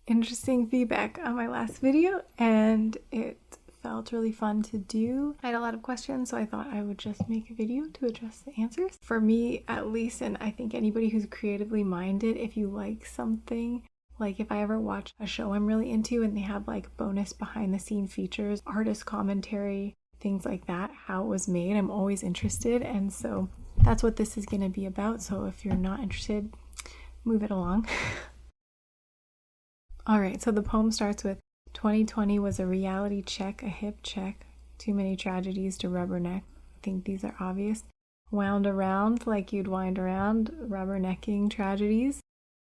interesting feedback on my last video, and it felt really fun to do. I had a lot of questions, so I thought I would just make a video to address the answers. For me, at least, and I think anybody who's creatively minded, if you like something, like if I ever watch a show I'm really into and they have like bonus behind the scene features, artist commentary, things like that, how it was made, I'm always interested. And so that's what this is going to be about. So if you're not interested, move it along. All right, so the poem starts with 2020 was a reality check, a hip check. Too many tragedies to rubberneck. I think these are obvious. Wound around like you'd wind around, rubbernecking tragedies.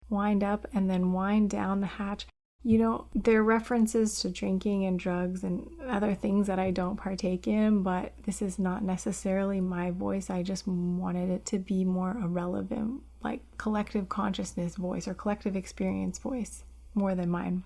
Wind up and then wind down the hatch. You know, there are references to drinking and drugs and other things that I don't partake in, but this is not necessarily my voice. I just wanted it to be more a relevant, like collective consciousness voice or collective experience voice more than mine.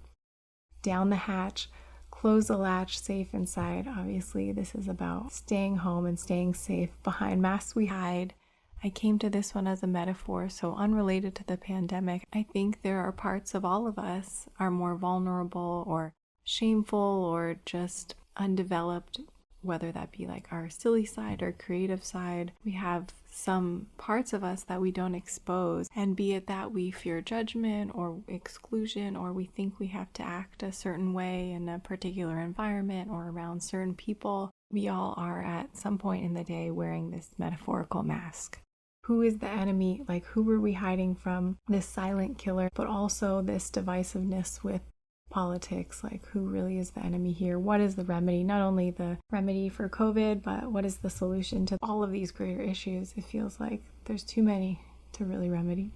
Down the hatch, close the latch, safe inside. Obviously, this is about staying home and staying safe. Behind masks we hide. I came to this one as a metaphor, so unrelated to the pandemic. I think there are parts of all of us are more vulnerable or shameful or just undeveloped, whether that be like our silly side or creative side. We have some parts of us that we don't expose, and be it that we fear judgment or exclusion, or we think we have to act a certain way in a particular environment or around certain people, we all are at some point in the day wearing this metaphorical mask. Who is the enemy? Like, who are we hiding from? This silent killer, but also this divisiveness with politics. Like, who really is the enemy here? What is the remedy? Not only the remedy for COVID, but what is the solution to all of these greater issues? It feels like there's too many to really remedy.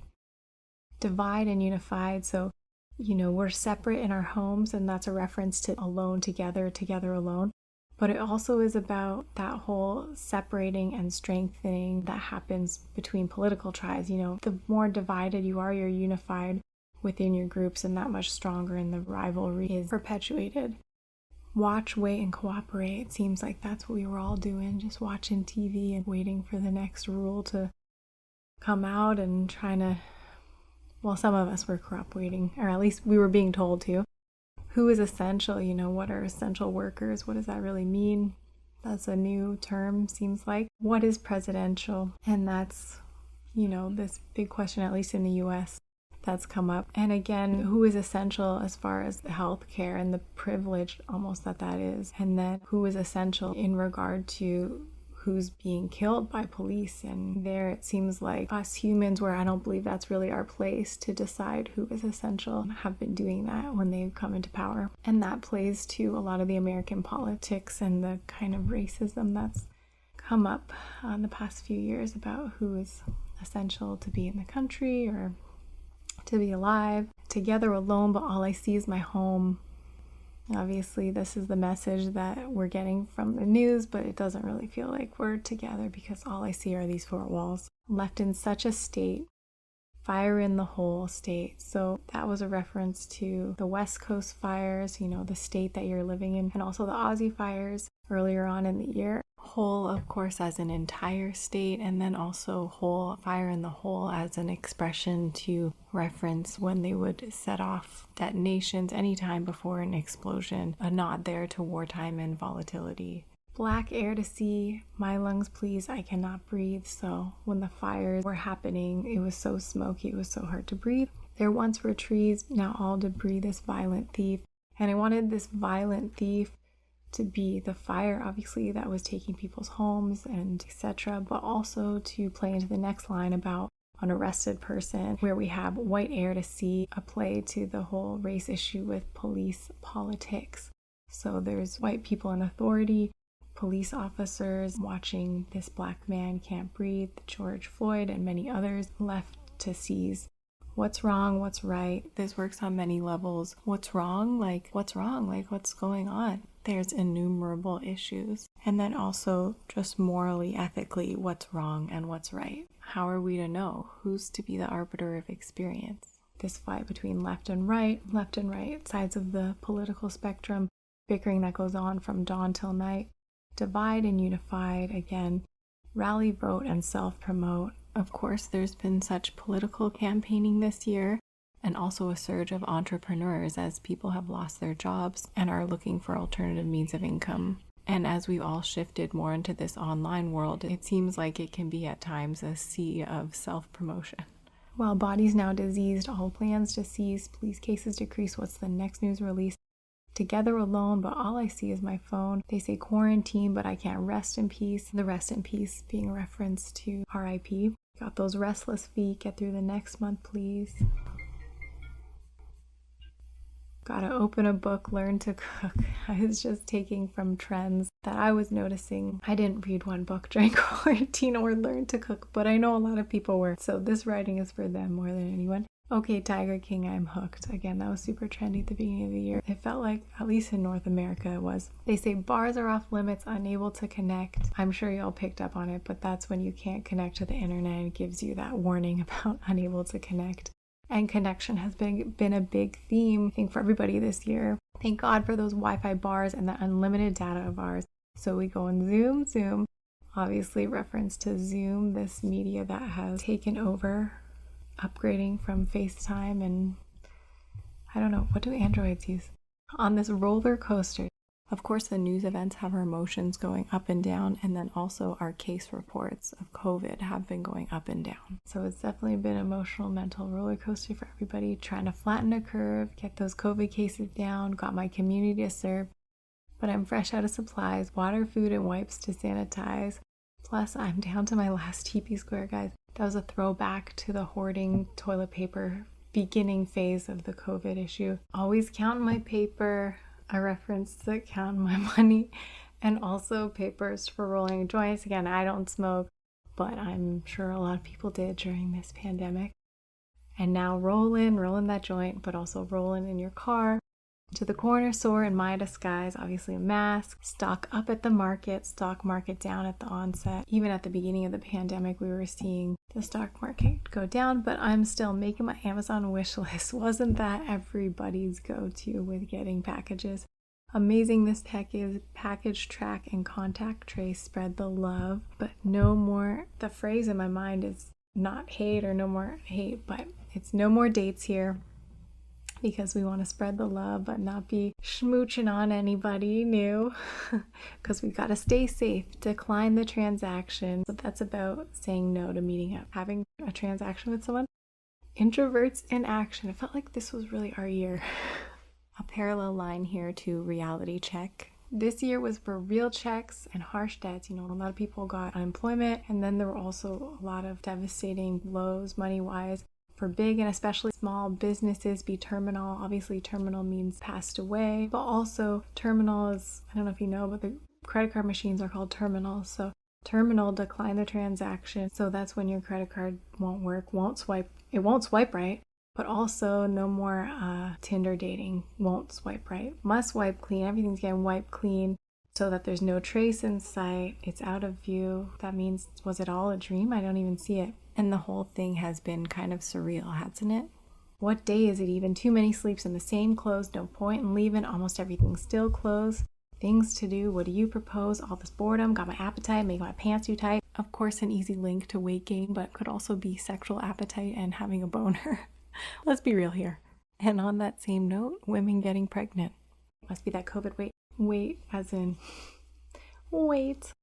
Divide and unified. So, you know, we're separate in our homes, and that's a reference to alone together, together alone. But it also is about that whole separating and strengthening that happens between political tribes. You know, the more divided you are, you're unified within your groups, and that much stronger, and the rivalry is perpetuated. Watch, wait, and cooperate. It seems like that's what we were all doing, just watching TV and waiting for the next rule to come out and trying to, well, some of us were cooperating, or at least we were being told to. Who is essential? You know, what are essential workers? What does that really mean? That's a new term, seems like. What is presidential? And that's, you know, this big question, at least in the US, that's come up. And again, who is essential as far as the healthcare and the privilege almost that is? And then who is essential in regard to who's being killed by police? And there it seems like us humans, where I don't believe that's really our place to decide who is essential, have been doing that when they've come into power. And that plays to a lot of the American politics and the kind of racism that's come up in the past few years about who is essential to be in the country or to be alive. Together alone, but all I see is my home. Obviously, this is the message that we're getting from the news, but it doesn't really feel like we're together because all I see are these four walls. Left in such a state, fire in the whole state. So that was a reference to the West Coast fires, you know, the state that you're living in, and also the Aussie fires earlier on in the year. Whole, of course, as an entire state, and then also whole, fire in the whole as an expression to reference when they would set off detonations anytime before an explosion, a nod there to wartime and volatility. Black air to see, my lungs please, I cannot breathe. So when the fires were happening, it was so smoky, it was so hard to breathe. There once were trees, now all debris, this violent thief. And I wanted this violent thief to be the fire, obviously, that was taking people's homes and etc., but also to play into the next line about an arrested person, where we have white air to see, a play to the whole race issue with police politics. So there's white people in authority, police officers watching this black man can't breathe, George Floyd and many others left to seize. What's wrong? What's right? This works on many levels. What's wrong? Like, what's wrong? Like, what's going on? There's innumerable issues. And then also just morally, ethically, what's wrong and what's right? How are we to know? Who's to be the arbiter of experience? This fight between left and right sides of the political spectrum, bickering that goes on from dawn till night. Divide and unified, again, rally, vote, and self-promote. Of course, there's been such political campaigning this year. and also a surge of entrepreneurs as people have lost their jobs and are looking for alternative means of income. And as we've all shifted more into this online world, it seems like it can be at times a sea of self-promotion. While bodies now diseased, all plans to cease, police cases decrease, what's the next news release? Together alone, but all I see is my phone. They say quarantine, but I can't rest in peace. The rest in peace being a reference to RIP. Got those restless feet, get through the next month, please. Gotta open a book, learn to cook. I was just taking from trends that I was noticing. I didn't read one book during quarantine or learn to cook, but I know a lot of people were. So this writing is for them more than anyone. Okay, Tiger King, I'm hooked. Again, that was super trendy at the beginning of the year. It felt like, at least in North America, it was. They say bars are off limits, unable to connect. I'm sure y'all picked up on it, but that's when you can't connect to the internet. It gives you that warning about unable to connect. And connection has been a big theme, I think, for everybody this year. Thank God for those Wi-Fi bars and the unlimited data of ours. So we go and Zoom. Obviously reference to Zoom, this media that has taken over, upgrading from FaceTime and I don't know, what do androids use? On this roller coaster. Of course, the news events have our emotions going up and down, and then also our case reports of COVID have been going up and down. So it's definitely been an emotional, mental roller coaster for everybody, trying to flatten a curve, get those COVID cases down, got my community to serve, but I'm fresh out of supplies, water, food, and wipes to sanitize. Plus, I'm down to my last TP square, guys. That was a throwback to the hoarding toilet paper beginning phase of the COVID issue. Always counting my paper, a reference to counting my money, and also papers for rolling joints. Again, I don't smoke, but I'm sure a lot of people did during this pandemic. And now rolling that joint, but also rolling in your car to the corner store in my disguise, obviously a mask, stock up at the market, stock market down at the onset. Even at the beginning of the pandemic, we were seeing the stock market go down, but I'm still making my Amazon wish list. Wasn't that everybody's go-to with getting packages? Amazing this tech is. Package, track, and contact trace, spread the love, but no more. The phrase in my mind is not hate or no more hate, but it's no more dates here, because we want to spread the love but not be schmooching on anybody new, because we got to stay safe. Decline the transaction. So that's about saying no to meeting up, having a transaction with someone. Introverts in action. It felt like this was really our year. A parallel line here to reality check. This year was for real checks and harsh debts. You know, a lot of people got unemployment, and then there were also a lot of devastating blows money-wise for big and especially small businesses. Be terminal. Obviously, terminal means passed away, but also terminal is, I don't know if you know, but the credit card machines are called terminals. So terminal, decline the transaction. So that's when your credit card won't work, it won't swipe right. But also no more Tinder dating, won't swipe right. Must wipe clean, everything's getting wiped clean so that there's no trace in sight. It's out of view. That means, was it all a dream? I don't even see it. And the whole thing has been kind of surreal, hasn't it? What day is it even? Too many sleeps in the same clothes, no point in leaving, almost everything's still closed. Things to do, what do you propose? All this boredom, got my appetite, make my pants too tight. Of course, an easy link to weight gain, but could also be sexual appetite and having a boner. Let's be real here. And on that same note, women getting pregnant. Must be that COVID wait as in wait.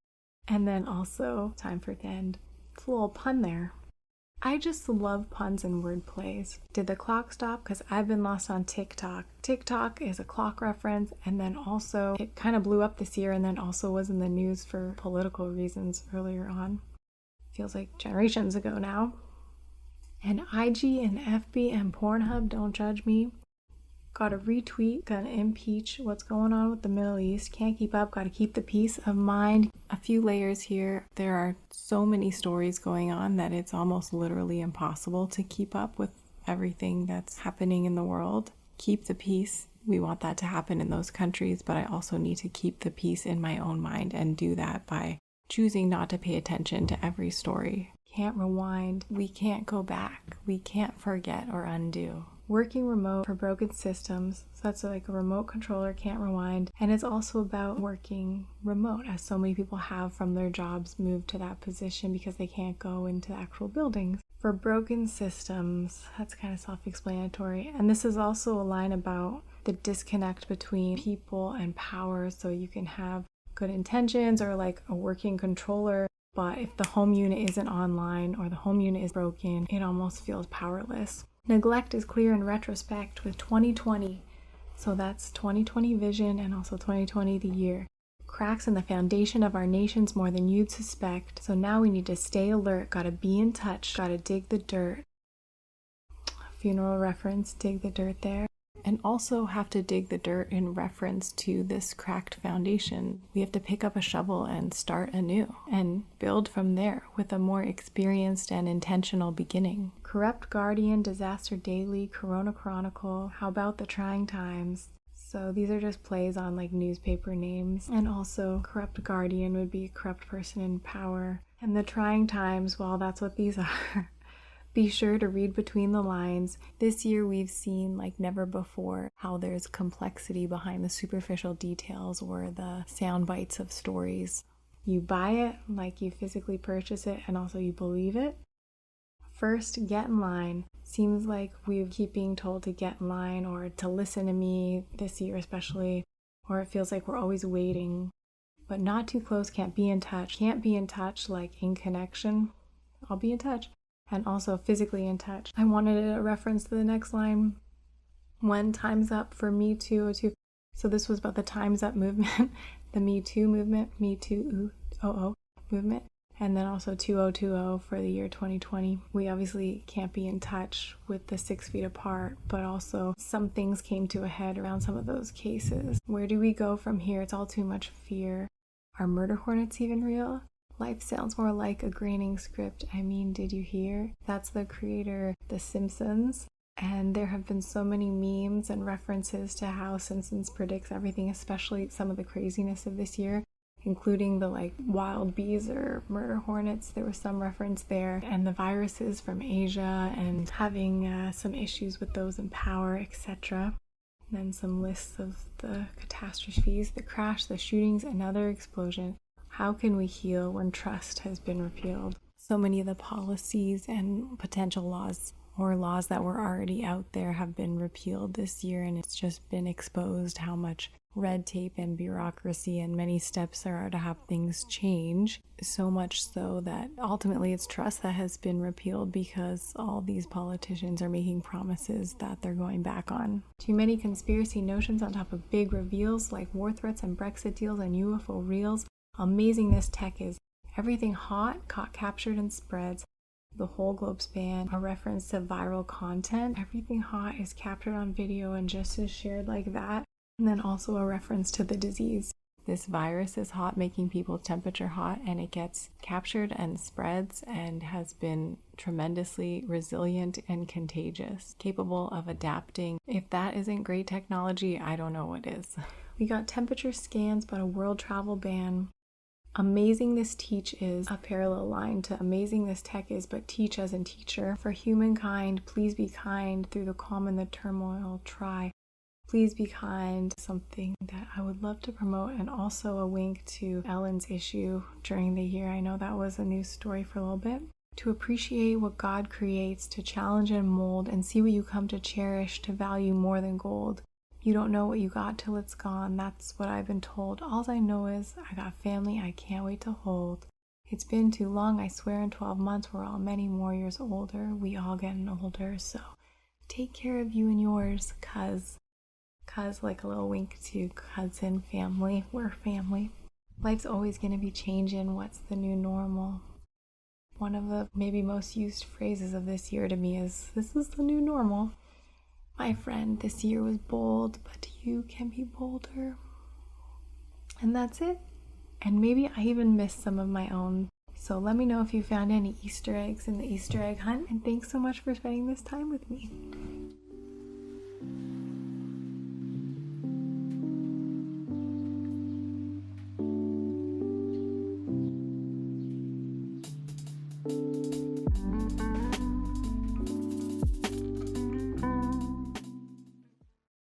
And then also time for it to end. It's a little pun there. I just love puns and word plays. Did the clock stop? Because I've been lost on TikTok. TikTok is a clock reference, and then also it kind of blew up this year and then also was in the news for political reasons earlier on. Feels like generations ago now. And IG and FB and Pornhub, don't judge me. Gotta retweet, gotta impeach what's going on with the Middle East. Can't keep up, gotta keep the peace of mind. A few layers here. There are so many stories going on that it's almost literally impossible to keep up with everything that's happening in the world. Keep the peace. We want that to happen in those countries, but I also need to keep the peace in my own mind and do that by choosing not to pay attention to every story. Can't rewind, we can't go back, we can't forget or undo. Working remote for broken systems, so that's like a remote controller, can't rewind. And it's also about working remote, as so many people have from their jobs moved to that position because they can't go into the actual buildings. For broken systems, that's kind of self-explanatory. And this is also a line about the disconnect between people and power. So you can have good intentions or like a working controller, but if the home unit isn't online or the home unit is broken, it almost feels powerless. Neglect is clear in retrospect with 2020. So that's 2020 vision and also 2020 the year. Cracks in the foundation of our nations more than you'd suspect. So now we need to stay alert, gotta be in touch, gotta dig the dirt. Funeral reference, dig the dirt there. And also have to dig the dirt in reference to this cracked foundation. We have to pick up a shovel and start anew and build from there with a more experienced and intentional beginning. Corrupt Guardian, Disaster Daily, Corona Chronicle, how about the Trying Times? So these are just plays on like newspaper names. And also Corrupt Guardian would be a corrupt person in power. And the Trying Times, well, that's what these are. Be sure to read between the lines. This year we've seen like never before how there's complexity behind the superficial details or the sound bites of stories. You buy it, like you physically purchase it, and also you believe it. First, get in line. Seems like we keep being told to get in line or to listen to me this year especially, or it feels like we're always waiting. But not too close, can't be in touch. Can't be in touch like in connection. I'll be in touch. And also physically in touch. I wanted a reference to the next line. When time's up for Me Too. So this was about the Time's Up movement, the Me Too movement, Me Too movement, and then also 2020 for the year 2020. We obviously can't be in touch with the 6 feet apart, but also some things came to a head around some of those cases. Where do we go from here? It's all too much fear. Are murder hornets even real? Life sounds more like a graining script. I mean, did you hear? That's the creator, The Simpsons. And there have been so many memes and references to how Simpsons predicts everything, especially some of the craziness of this year, including the like wild bees or murder hornets. There was some reference there. And the viruses from Asia and having some issues with those in power, etc. And then some lists of the catastrophes, the crash, the shootings, another explosion. How can we heal when trust has been repealed? So many of the policies and potential laws or laws that were already out there have been repealed this year, and it's just been exposed how much red tape and bureaucracy and many steps there are to have things change. So much so that ultimately it's trust that has been repealed because all these politicians are making promises that they're going back on. Too many conspiracy notions on top of big reveals like war threats and Brexit deals and UFO reels. Amazing this tech is. Everything hot, caught, captured, and spreads. The whole globe span, a reference to viral content. Everything hot is captured on video and just is shared like that. And then also a reference to the disease. This virus is hot, making people's temperature hot, and it gets captured and spreads and has been tremendously resilient and contagious, capable of adapting. If that isn't great technology, I don't know what is. We got temperature scans, but a world travel ban. Amazing this teach is a parallel line to amazing this tech is, but teach as in teacher. For humankind, please be kind through the calm and the turmoil. Try. Please be kind. Something that I would love to promote, and also a wink to Ellen's issue during the year. I know that was a news story for a little bit. To appreciate what God creates, to challenge and mold, and see what you come to cherish, to value more than gold. You don't know what you got till it's gone. That's what I've been told. All I know is I got family I can't wait to hold. It's been too long, I swear in 12 months we're all many more years older. We all getting older, so take care of you and yours, cuz like a little wink to cousin, family. We're family. Life's always going to be changing. What's the new normal? One of the maybe most used phrases of this year to me is, this is the new normal. My friend, this year was bold, but you can be bolder. And that's it. And maybe I even missed some of my own. So let me know if you found any Easter eggs in the Easter egg hunt. And thanks so much for spending this time with me.